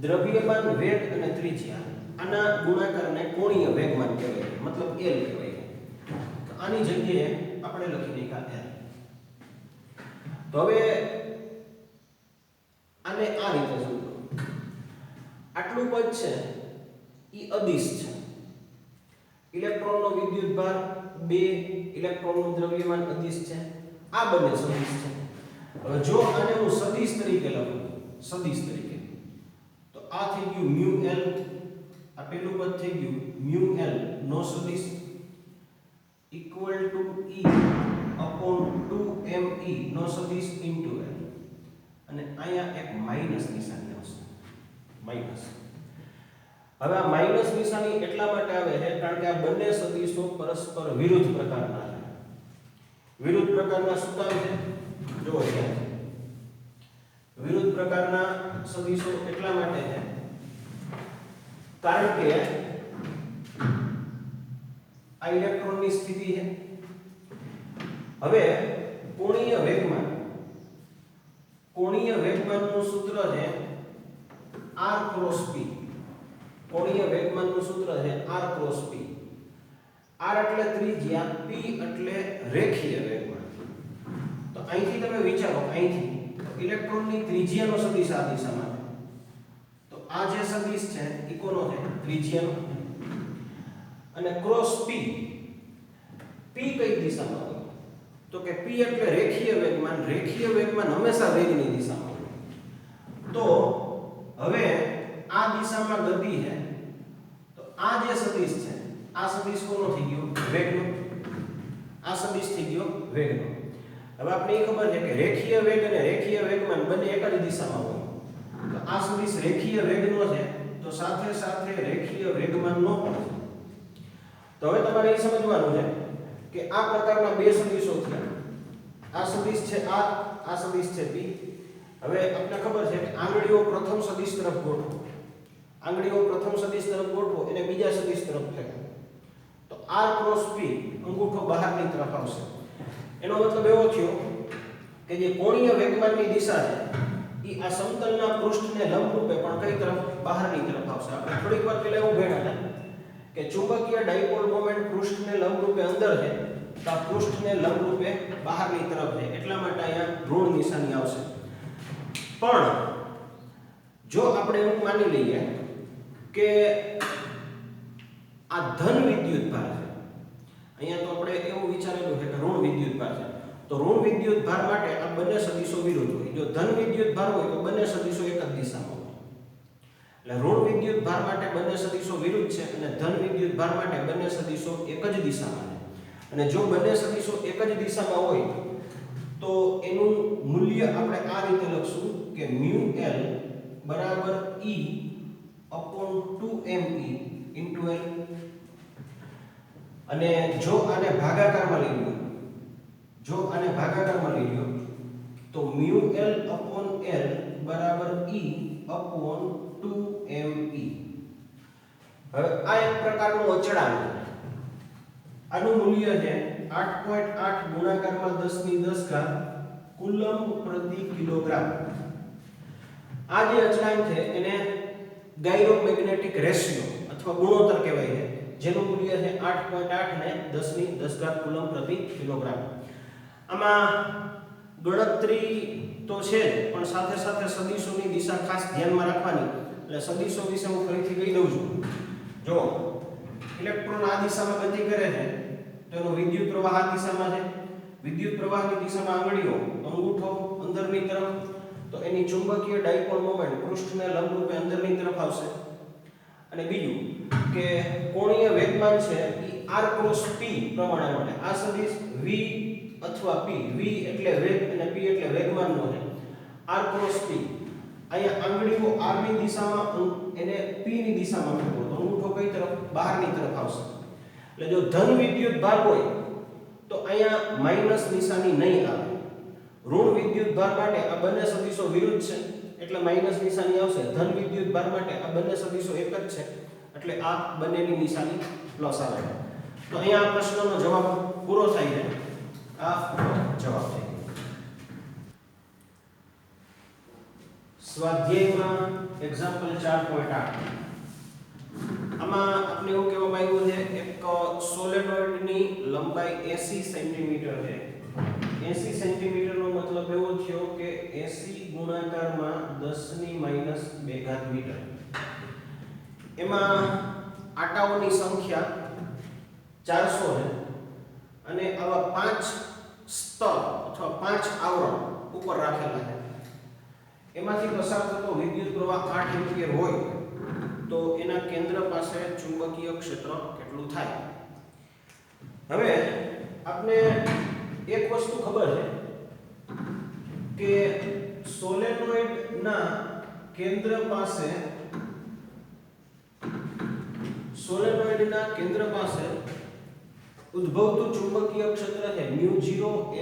A: દ્રવ્યમાન વેગ અને ત્રિજ્યા આના ગુણાકારને કોણીય વેગમાન કહેવાય, મતલબ l કહેવાય. તો આની જગ્યાએ આપણે લખી નાખ્યા l. તો હવે આને આ રીતે સમજો. આટલું પદ છે ઈ અદિશ છે. ઇલેક્ટ્રોનનો વિદ્યુત ભાર 2, ઇલેક્ટ્રોનનું દ્રવ્યમાન અદિશ છે. આ બંને સદિશ છે. હવે જો આને હું સદિશ તરીકે લખું તો આ થઈ ગયું મ્યુ l, આ પેલું પદ થઈ ગયું મ્યુ l નો સદિશ equal to e upon 2me નો સદિશ ઇન્ટુ l, અને અહીંયા એક માઈનસ નિશાની આવશે, માઈનસ. હવે આ માઈનસ નિશાની એટલા માટે આવે છે કારણ કે આ બંને સદિશો પરસ્પર વિરુદ્ધ પ્રકારના છે. વિરુદ્ધ પ્રકારના શું કામ છે? જો અહીંયા વિરુદ્ધ પ્રકારના સદિશો એટલા માટે છે કારણ કે આ ઇલેક્ટ્રોનની સ્થિતિ છે. હવે કોણીય વેગમાનનું સૂત્ર છે r ક્રોસ p. કોણીય વેગમાનનું સૂત્ર છે r ક્રોસ p. r એટલે ત્રિજ્યા, p એટલે રેખીય વેગમાન. તો અહીંથી તમે વિચારો, અહીંથી ઇલેક્ટ્રોનની ત્રિજ્યાનો સદિશ આ દિશામાં છે. તો આ જે સદિશ છે એ કોનો છે? ત્રિજ્યાનો. અને ક્રોસ p, p કઈ દિશામાં હોય? તો કે p એટલે રેખીય વેગમાન. રેખીય વેગમાન હંમેશા વેગની દિશામાં હોય. તો હવે આ દિશામાં ગતિ છે, તો આ જે સદિશ છે આ સદિશ કોનો થઈ ગયો? વેગનો. આ સદિશ થઈ ગયો વેગનો. હવે આપણે એ ખબર છે કે રેખીય વેગ અને રેખીય વેગમાન બંને એક જ દિશામાં હોય. તો આ સદિશ રેખીય વેગનો છે, તો સાથે સાથે રેખીય વેગમાનનો પણ છે. તો હવે તમારે એ સમજવાનું છે કે આ પ્રકારના બે સદિશો થયા. આ સદિશ છે આ સદિશ છે p. હવે આપણે ખબર છે કે આંગળીઓ પ્રથમ સદિશ તરફ ગોઠવો, આંગળીઓ પ્રથમ સદિશ તરફ ગોઠવો એને બીજા સદિશ તરફ ફેરવો. તો r ક્રોસ p અંગૂઠો બહારની તરફ આવશે. એનો મતલબ એવો થયો કે જે કોણીય વેગમાનની દિશા છે એ આ સમતલના પૃષ્ઠને લંબરૂપે પણ કઈ તરફ? બહારની તરફ આવશે. આપણે થોડીક વાર પહેલા એવું ભણ્યા હતા કે ચુંબકીય ડાયપોલ મોમેન્ટ પૃષ્ઠને લંબરૂપે અંદર છે, તો આ પૃષ્ઠને લંબરૂપે બહારની તરફ છે, એટલા માટે અહીંયા ઋણ નિશાની આવશે. પણ જો આપણે એવું માની લઈએ કે આ ધન વિદ્યુત ભાર છે, અહીંયા તો આપણે એવું વિચારેલું છે કે ઋણ વિદ્યુત ભાર છે, તો ઋણ વિદ્યુત ભાર માટે આ બંને સદિશો વિરુદ્ધ હોય. જો ધન વિદ્યુત ભાર હોય તો બંને સદિશો એક જ દિશામાં હોય. એટલે ઋણ વિદ્યુત ભાર માટે બંને સદિશો વિરુદ્ધ છે અને ધન વિદ્યુત ભાર માટે બંને સદિશો એક જ દિશામાં છે. અને જો બંને સદિશો એક જ દિશામાં હોય તો એનું મૂલ્ય આપણે આ રીતે લખશું કે mu l બરાબર e upon 2me into l. અને જો આને ભાગાકારમાં લઈ લો, તો mu l upon l બરાબર e upon 2me. હવે આ એક પ્રકારનું અચળાંક, આનું મૂલ્ય છે 8.8 ગુણાકારમાં 10 કુલમ પ્રતિ કિલોગ્રામ. આ જે અચળાંક છે એને ગાયરોમેગ્નેટિક રેશિયો અથવા ગુણોત્તર કહેવાય છે, જેનું મૂલ્ય છે 8.8 ને 10 કુલમ પ્રતિ કિલોગ્રામ. આમાં ગણતરી તો છે પણ સાથે સાથે સદિશોની દિશા ખાસ ધ્યાનમાં રાખવાની. એટલે સદિશો વિશે હું ફરીથી કહી દઉં છું. જો ઇલેક્ટ્રોન આ દિશામાં ગતિ કરે છે તો એનો વિદ્યુત પ્રવાહ આ દિશામાં છે. વિદ્યુત પ્રવાહની દિશામાં આંગળીઓ, અંગૂઠો અંદરની તરફ, તો એની ચુંબકીય ડાયપોલ મોમેન્ટ પૃષ્ઠને લંબરૂપે અંદરની તરફ આવશે. અને બીજું કે કોણીય વેગમાન છે એ r ક્રોસ p પ્રમાણે મળે. આ સદિશ v અથવા p, v એટલે વેગ અને p એટલે વેગમાનનો છે. r ક્રોસ p અહીંયા આંગળીઓ r ની દિશામાં એને p ની દિશામાં ફેરવો તો અંગૂઠો કઈ તરફ? બહારની તરફ આવશે. એટલે જો ધન વિદ્યુત ભાર હોય તો અહીંયા માઈનસ નિશાની નહીં આવે. ઋણ વિદ્યુત ભાર માટે આ બંને સદિશો વિરુદ્ધ છે એટલે માઈનસ નિશાની આવશે. ધન વિદ્યુત ભાર માટે આ બંને સદિશો એક જ છે એટલે આ બંનેની નિશાની પ્લસ આવે. તો અહીંયા આ પ્રશ્નનો જવાબ પૂરો થાય છે. આ જવાબ છે. સ્વાધ્યાયમાં એક્ઝામ્પલ 4.8 આમાં આપણે એવું કહેવામાં આવ્યું છે એક સોલેનોઇડની લંબાઈ 80 સેન્ટીમીટર છે. 80 સેન્ટીમીટર નો મતલબ એવો થયો કે 80 ગુણાકારમાં 10 - 2 મીટર. એમાં આટાઓની સંખ્યા 400 છે અને આવા 5 સ્તર અથવા 5 આવરણ ઉપર રાખેલા છે. એમાંથી પસાર થતો વિદ્યુત પ્રવાહ 8 એમ્પિયર હોય તો એના કેન્દ્ર પાસે ચુંબકીય ક્ષેત્ર કેટલું થાય? હવે આપને એક વસ્તુ ખબર છે કે સોલેનોઇડના કેન્દ્ર પાસે ઉદ્ભવતું ચુંબકીય ક્ષેત્ર છે μ0 ni.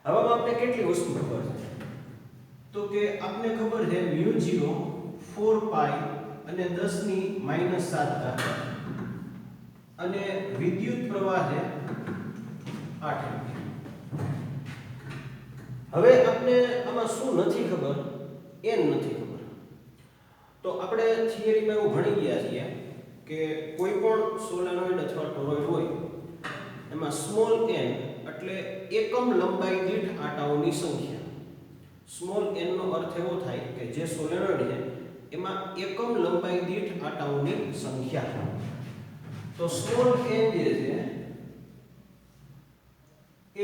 A: હવે આપણે કેટલી વસ્તુ ખબર છે તો કે આપને ખબર છે μ0 4 પાઈ અને 10 ની -7 ઘાત અને વિદ્યુત પ્રવાહ છે 8 એમ્પિયર. હવે આપણે આમાં શું નથી ખબર? n નથી ખબર. તો આપણે થિયરીમાં એવું ભણી ગયા છીએ કે કોઈ પણ સોલેનોઇડ અથવા ટોરોઇડ હોય એમાં સ્મોલ n એટલે એકમ લંબાઈ દીઠ આટાઓની સંખ્યા. સ્મોલ n નો અર્થ એવો થાય કે જે સોલેનોઇડ છે એમાં એકમ લંબાઈ દીઠ આટાઓની સંખ્યા. તો સ્મોલ n જે છે એ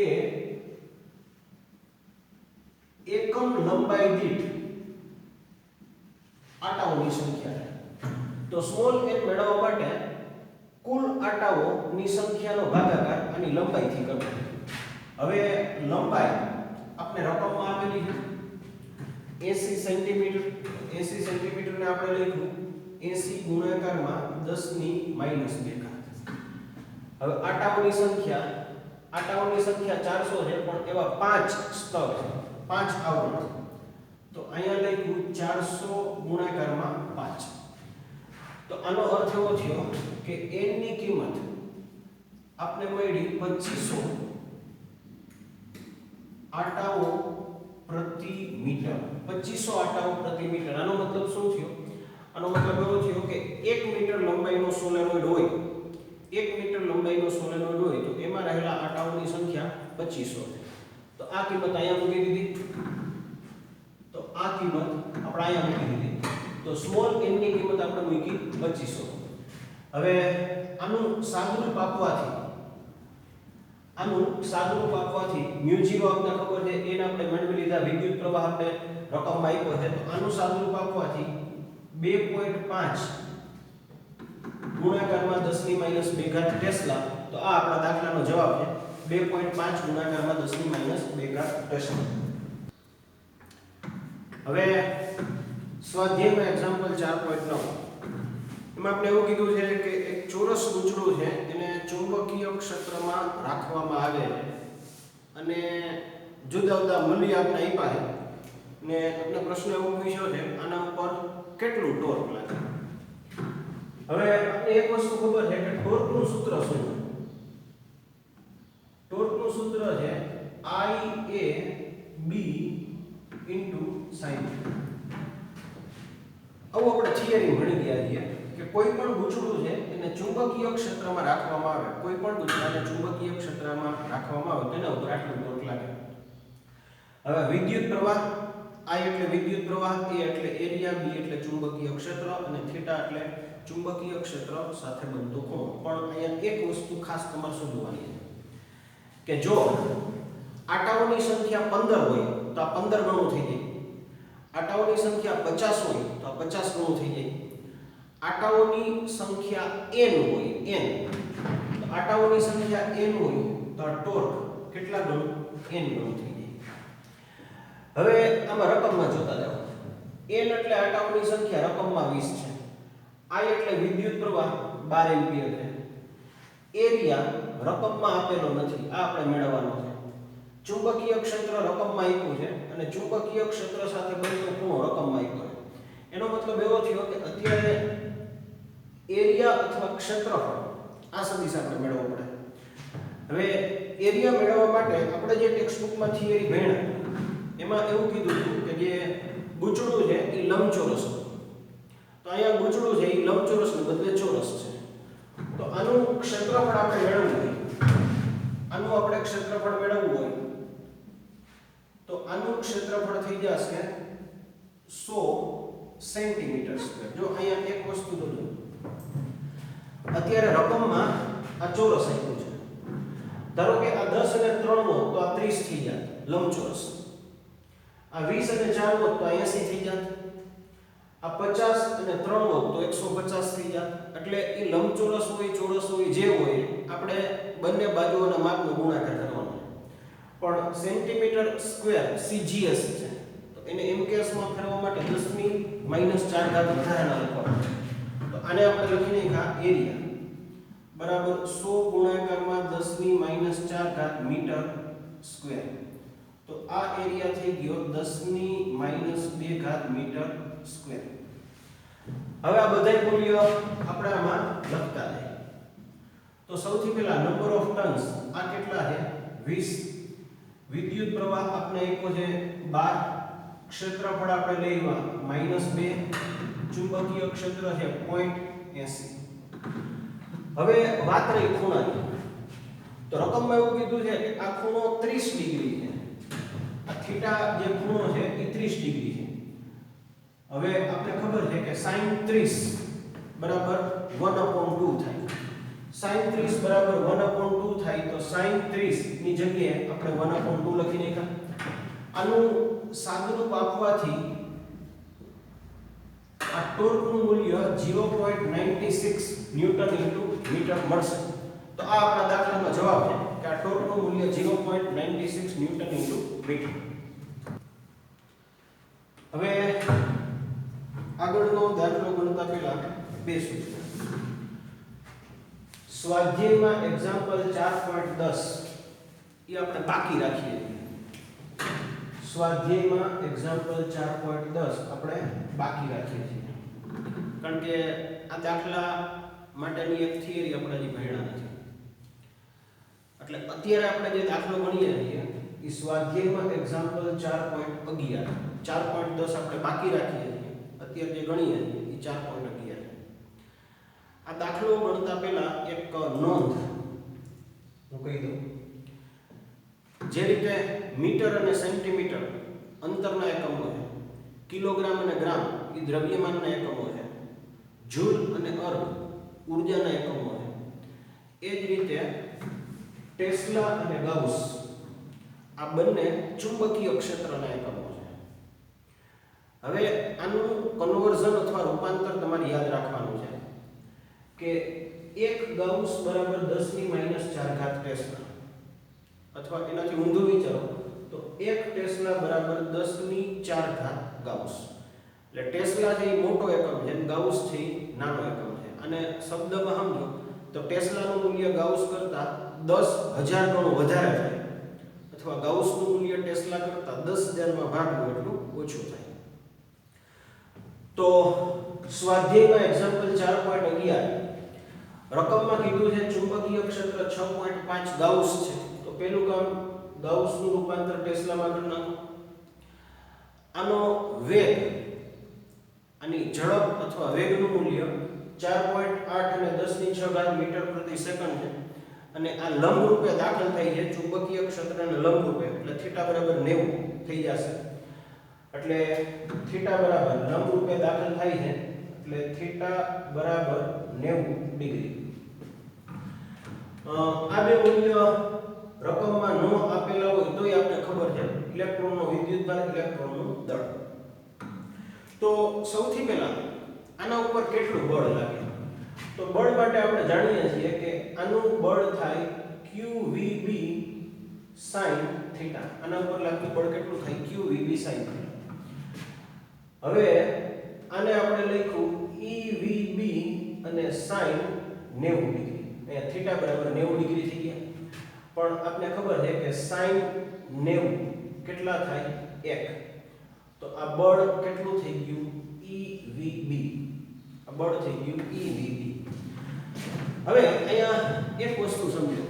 A: એકમ લંબાઈ દીઠ આટાઓની સંખ્યા છે. તો સ્મોલ n મેળવવા માટે કુલ આટાઓની સંખ્યાનો ભાગાકાર આની લંબાઈથી કરવો. હવે લંબાઈ આપણે રકમમાં આપેલી છે 80 સેન્ટીમીટર. 80 સેન્ટીમીટરને આપણે લખ્યું 80 ગુણાકારમાં 10 ની -2 ઘાત. હવે આટાઓની સંખ્યા 400 છે પણ એવા 5 સ્તર છે, 5 આવરણ. તો અહીંયા લખ્યું 400 ગુણાકારમાં 5. તો આનો અર્થ એવો થયો કે n ની કિંમત આપને મળી 2500 આટાઓ પ્રતિ મીટર. 2500 આટાઓ પ્રતિ મીટર. આનો મતલબ શું થયો? આનો મતલબ એવો થયો કે 1 મીટર લંબાઈનો સોલેનોઇડ હોય, 1 મીટર લંબાઈનો સોલેનોઇડ હોય તો એમાં રહેલા આટાઓની સંખ્યા 2500 છે. તો આ કિંમત અહીંયા મૂકી દીધી. તો આ કિંમત આપણે અહીંયા મૂકી દીધી. તો સ્મોલ n ની કિંમત આપણે મૂકી 2500. હવે આનું સાદુરૂપ આપવાથી μ0 આપણે ખબર છે, n આપણે મેળવી લીધા, વિદ્યુત પ્રવાહ આપણે રકમમાં આપ્યો છે. તો આનું સાદુરૂપ આપવાથી 2.5 ગુણાકારમાં 10 ની -2 ઘાત ટેસ્લા. તો આ આપણા દાખલાનો જવાબ છે 2.5 ગુણાકારમાં 10 ની -2 ઘાત ટેસ્લા. હવે સ્વાધ્યાયમાં એક્ઝામ્પલ 4.9 એમાં આપણે એવું કીધું છે કે એક ચોરસ ગૂંચળું છે એને ચુંબકીય ક્ષેત્રમાં રાખવામાં આવે છે અને જુદા જુદા મૂલ્ય આપણે આપ્યા છે ને આપણે પ્રશ્ન એવો પૂછ્યો છે આના ઉપર કેટલું ટોર્ક લાગે. હવે આપણે એક વસ્તુ ખબર છે કે ટોર્કનું સૂત્ર શું છે? ટોર્કનું સૂત્ર છે IAB sin. આવું આપણે થિયરી ભણી ગયા છીએ કે કોઈ પણ ગૂંચળું છે એને ચુંબકીય ક્ષેત્રમાં રાખવામાં આવે, કોઈ પણ ગૂંચળાને ચુંબકીય ક્ષેત્રમાં રાખવામાં આવે તેના ઉપર આટલું ટોર્ક લાગે. હવે વિદ્યુત પ્રવાહ, I એટલે વિદ્યુત પ્રવાહ, A એટલે એરિયા, B એટલે ચુંબકીય ક્ષેત્ર અને થીટા એટલે ચુંબકીય ક્ષેત્ર સાથે બનતો ખૂણો. પણ અહીંયા એક વસ્તુ ખાસ તમારે સમજવાની છે કે જો આટાઓની સંખ્યા 15 હોય તો આ 15 ગણું થઈ જાય. આટાઓની સંખ્યા 50 હોય તો આ 50 ગણું થઈ જાય. આટાઓની સંખ્યા n હોય, n તો આટાઓની સંખ્યા n હોય તો આ ટોર્ક કેટલા ગણું? n ગણું થઈ જાય. હવે આમાં રકમમાં જોતા જાઓ. n એટલે આટાઓની સંખ્યા રકમમાં 20 છે. I એટલે વિદ્યુત પ્રવાહ 12 એમ્પિયર છે. એરિયા રકમમાં આપેલો નથી, આ આપણે મેળવવાનો છે. ચુંબકીય ક્ષેત્ર રકમમાં આપ્યું છે અને ચુંબકીય ક્ષેત્ર સાથે બનતો ખૂણો રકમમાં આપ્યો છે. એનો મતલબ એવો થયો કે અત્યારે એરિયા અથવા ક્ષેત્રફળ આ સદિશ આપણે મેળવવો પડે. હવે એરિયા મેળવવા માટે આપણે જે ટેક્સ્ટબુકમાં થિયરી ભણ્યા એમાં એવું કીધું હતું કે જે ગૂંચળું છે એ લંબચોરસ હતું. તો અહીંયા ગૂંચળું છે એ લંબચોરસને બદલે ચોરસ છે. તો આનું ક્ષેત્રફળ આપણે મેળવવું હોય, આનું આપણે ક્ષેત્રફળ મેળવવું હોય તો આનું ક્ષેત્રફળ થઈ જશે 100 સેન્ટીમીટર સ્ક્વેર. જો અહીંયા એક વસ્તુ જોજો, અત્યારે રકમમાં આ ચોરસ આપ્યું છે. ધારો કે આ 10 અને 3 નો તો આ 30 થઈ જાય લંબચોરસ. આ 20 અને 4 હોત તો 80 થઈ જાત, આ 50 અને 3 હોત તો 150 થઈ જાત. એટલે એ લંબચોરસ હોય ચોરસ હોય જે હોય આપણે બંને બાજુઓના માપનો ગુણાકાર કરવાનો. પણ સેન્ટીમીટર સ્ક્વેર CGS છે તો એને MKS માં ફેરવવા માટે 10 ની -4 ઘાત વધારાના લખવાનું. તો આને આપણે લખી નાખ્યા એરિયા બરાબર 100 ગુણાકારમાં 10 ની -4 ઘાત મીટર સ્ક્વેર. તો આ એરિયા થઈ ગયો 10 ની -2 ઘાત મીટર સ્ક્વેર. હવે આ બધા મૂલ્ય આપણે આમાં લખતા જઈએ. તો સૌથી પહેલા નંબર ઓફ ટર્ન્સ આ કેટલા છે 20. વિદ્યુત પ્રવાહ આપણે આપ્યો છે 12. ક્ષેત્રફળ આપણે લઈવા -2. ચુંબકીય ક્ષેત્ર છે 0.80. હવે વાત રહી ખૂણાની. તો રકમમાં એવું કીધું છે કે આ ખૂણો 30 ડિગ્રી છે. આ થીટા જે ખૂણો છે એ 30 ડિગ્રી છે. હવે આપણે ખબર છે કે sin 30 બરાબર 1/2 થાય. sin 30 બરાબર 1/2 થાય તો sin 30 ની જગ્યાએ આપણે 1/2 લખી નાખ્યા. આનું સાદુરૂપ આપવાથી આ ટોર્કનું મૂલ્ય 0.96 ન્યૂટન ઇન્ટુ મીટર મળશે. તો આ આપણા દાખલાનો જવાબ છે કે આ ટોર્કનું મૂલ્ય 0.96 ન્યૂટન ઇન્ટુ મીટર. હવે આગળનો દાખલો ગણતા પહેલા બે સૂચના. સ્વાધ્યાયમાં એક્ઝામ્પલ 4.10 એ આપણે બાકી રાખીએ. સ્વાધ્યાયમાં એક્ઝામ્પલ 4.10 આપણે બાકી રાખીએ છીએ કારણ કે આ દાખલા માટેની એક થિયરી આપણે હજી ભણ્યા નથી. એટલે અત્યારે આપણે જે દાખલો ગણીએ છીએ એ સ્વાધ્યાયમાં એક્ઝામ્પલ 4.11 4.10 આપણે બાકી રાખીએ છીએ. અત્યારે જે ગણીએ છીએ એ 4.11 છે. આ દાખલો ગણતા પહેલા એક નોંધ હું કહી દઉં. જે રીતે મીટર અને સેન્ટીમીટર અંતરના એકમો છે, કિલોગ્રામ અને ગ્રામ એ દ્રવ્યમાનના એકમો છે, જૂલ અને અર્ગ ઊર્જાના એકમો છે, એ જ રીતે ટેસ્લા અને ગાઉસ આ બંને ચુંબકીય ક્ષેત્રના એકમો છે. હવે આનું કન્વર્ઝન અથવા રૂપાંતર તમારે યાદ રાખવાનું છે કે 1 ગાઉસ બરાબર 10 ની -4 ઘાત ટેસ્લા, અથવા એનાથી ઊંધું વિચારો તો 1 ટેસ્લા બરાબર 10 ની 4 ઘાત ગાઉસ. એટલે ટેસ્લા જે મોટો એકમ છે અને ગાઉસ છે નાનો એકમ છે. અને શબ્દમાં સમજો તો ટેસ્લાનું મૂલ્ય ગાઉસ કરતા 10,000 ગણું વધારે થાય અથવા ગાઉસનું મૂલ્ય ટેસ્લા કરતા 10,000 માં ભાગવું એટલું ઓછું થાય. તો સ્વાધ્યાયમાં એક્ઝામ્પલ 4.11 રકમમાં કીધું છે ચુંબકીય ક્ષેત્ર 6.5 ગાઉસ છે. તો પહેલું કામ ગાઉસનું રૂપાંતર ટેસ્લામાં કરી નાખો. આનો વેગ આની ઝડપ અથવા વેગનું મૂલ્ય 4.8 અને 10 ની 6 ઘાત મીટર પ્રતિ સેકન્ડ છે. અને આ લંબ રૂપે દાખલ થાય છે ચુંબકીય ક્ષેત્રને લંબ રૂપે એટલે થીટા બરાબર 90 થઈ જશે. એટલે થીટા બરાબર લંબ રૂપે દાખલ થાય છે એટલે થીટા બરાબર 90 ડિગ્રી. આ બે મૂલ્ય રકમમાં ન આપેલા હોય તોય આપણે ખબર છે ઇલેક્ટ્રોનનો વિદ્યુતભાર ઇલેક્ટ્રોનનું દળ. તો સૌથી પહેલા આના ઉપર કેટલું બળ લાગે? તો બળ માટે આપણે જાણીએ છીએ કે આનું બળ થાય QVB sin થીટા. આના ઉપર લાગતું બળ કેટલું થાય QVB sin થીટા. હવે આને આપણે લખ્યું EVB અને sin 90 ડિગ્રી. અહીંયા થીટા બરાબર 90 ડિગ્રી થઈ ગયા. પણ આપને ખબર છે કે sin 90 કેટલા થાય 1. તો આ બળ કેટલું થઈ ગયું EVB. આ બળ થઈ ગયું EVB. હવે અહીંયા એક વસ્તુ સમજો.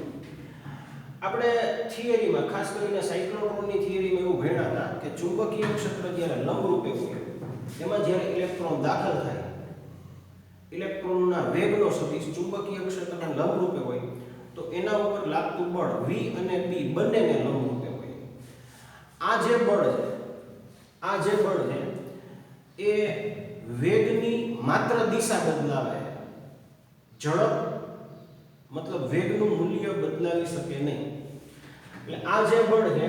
A: આપણે થિયરીમાં ખાસ કરીને સાયક્લોટ્રોનની થિયરીમાં એવું ભણ્યા હતા કે ચુંબકીય ક્ષેત્ર જ્યારે લંબરૂપે હોય એમાં જ્યારે ઇલેક્ટ્રોન દાખલ થાય ઇલેક્ટ્રોનના વેગનો સદિશ ચુંબકીય ક્ષેત્રના લંબરૂપે હોય તો એના ઉપર લાગતું બળ V અને B બંનેને લંબરૂપે હોય. આ જે બળ છે એ વેગની માત્ર દિશા બદલાવે. ઝડપ મતલબ વેગનું મૂલ્ય બદલાવી શકે નહીં. એટલે આ જે બળ છે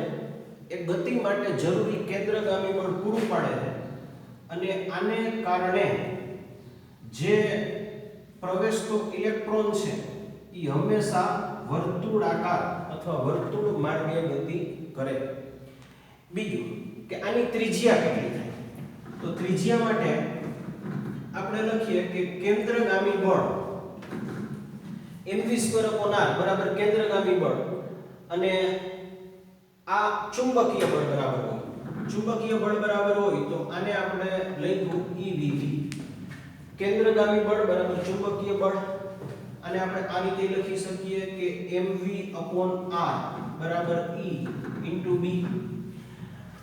A: એ ગતિ માટે જરૂરી કેન્દ્રગામી બળ પૂરું પાડે છે અને આને કારણે જે પ્રવેશતો ઇલેક્ટ્રોન છે એ હંમેશા વર્તુળાકાર અથવા વર્તુળ માર્ગે ગતિ કરે. બીજું કે આની ત્રિજ્યા કેટલી થાય, તો ત્રિજ્યા માટે આપણે લખીએ કે કેન્દ્રગામી બળ mv²/r બરાબર કેન્દ્રગામી બળ અને આ ચુંબકીય બળ બરાબર હોય. ચુંબકીય બળ બરાબર હોય તો આને આપણે લખ્યું EVV. કેન્દ્રગામી બળ બરાબર ચુંબકીય બળ અને આપણે આ રીતે લખી શકીએ કે mv/r બરાબર E * b.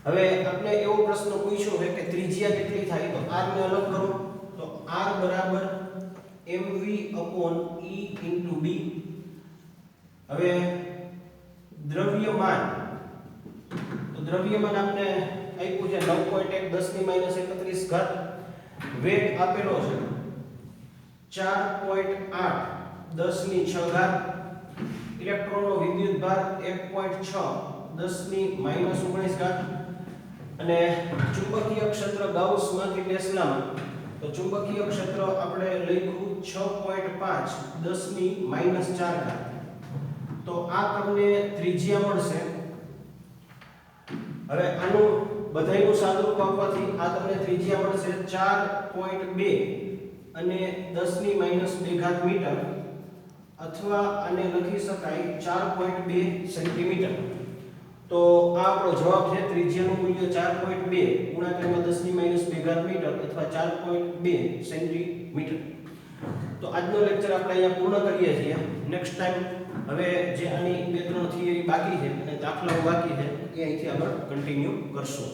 A: હવે આપણે એવો પ્રશ્ન પૂછ્યો છે કે ત્રિજ્યા કેટલી થાય, તો r ને અલગ કરો તો r બરાબર mv/e * b. હવે દ્રવ્યમાન, તો દ્રવ્યમાન આપણે આપ્યું છે 9.1 10⁻31 ઘાત. વેગ આપેલો છે 4.8 10⁻6 ઘાત. ઇલેક્ટ્રોનનો વિદ્યુતભાર 1.6 10⁻−19 ઘાત. અને ચુંબકીય ક્ષેત્ર ગાઉસમાંથી ટેસ્લામાં, તો ચુંબકીય ક્ષેત્ર આપણે લખ્યું 6.5 10⁻4 ઘાત. તો આ તમને ત્રિજ્યા મળશે. હવે આનું બધાયનું સાદુરૂપ આપવાથી આ તમને ત્રિજ્યા મળશે 4.2 અને 10⁻2 ઘાત મીટર, અથવા આને લખી શકાય 4.2 સેન્ટીમીટર. તો આ આપણો જવાબ છે. ત્રિજ્યાનું મૂલ્ય 4.2 ગુણાકારમાં 10⁻2 ઘાત મીટર અથવા 4.2 સેન્ટીમીટર. તો આજનો લેક્ચર આપણે અહીંયા પૂર્ણ કરીએ છીએ. નેક્સ્ટ ટાઈમ હવે જે આની 2-3 થિયરી બાકી છે અને દાખલાઓ બાકી છે એ અહીંથી આગળ કન્ટિન્યુ કરશું.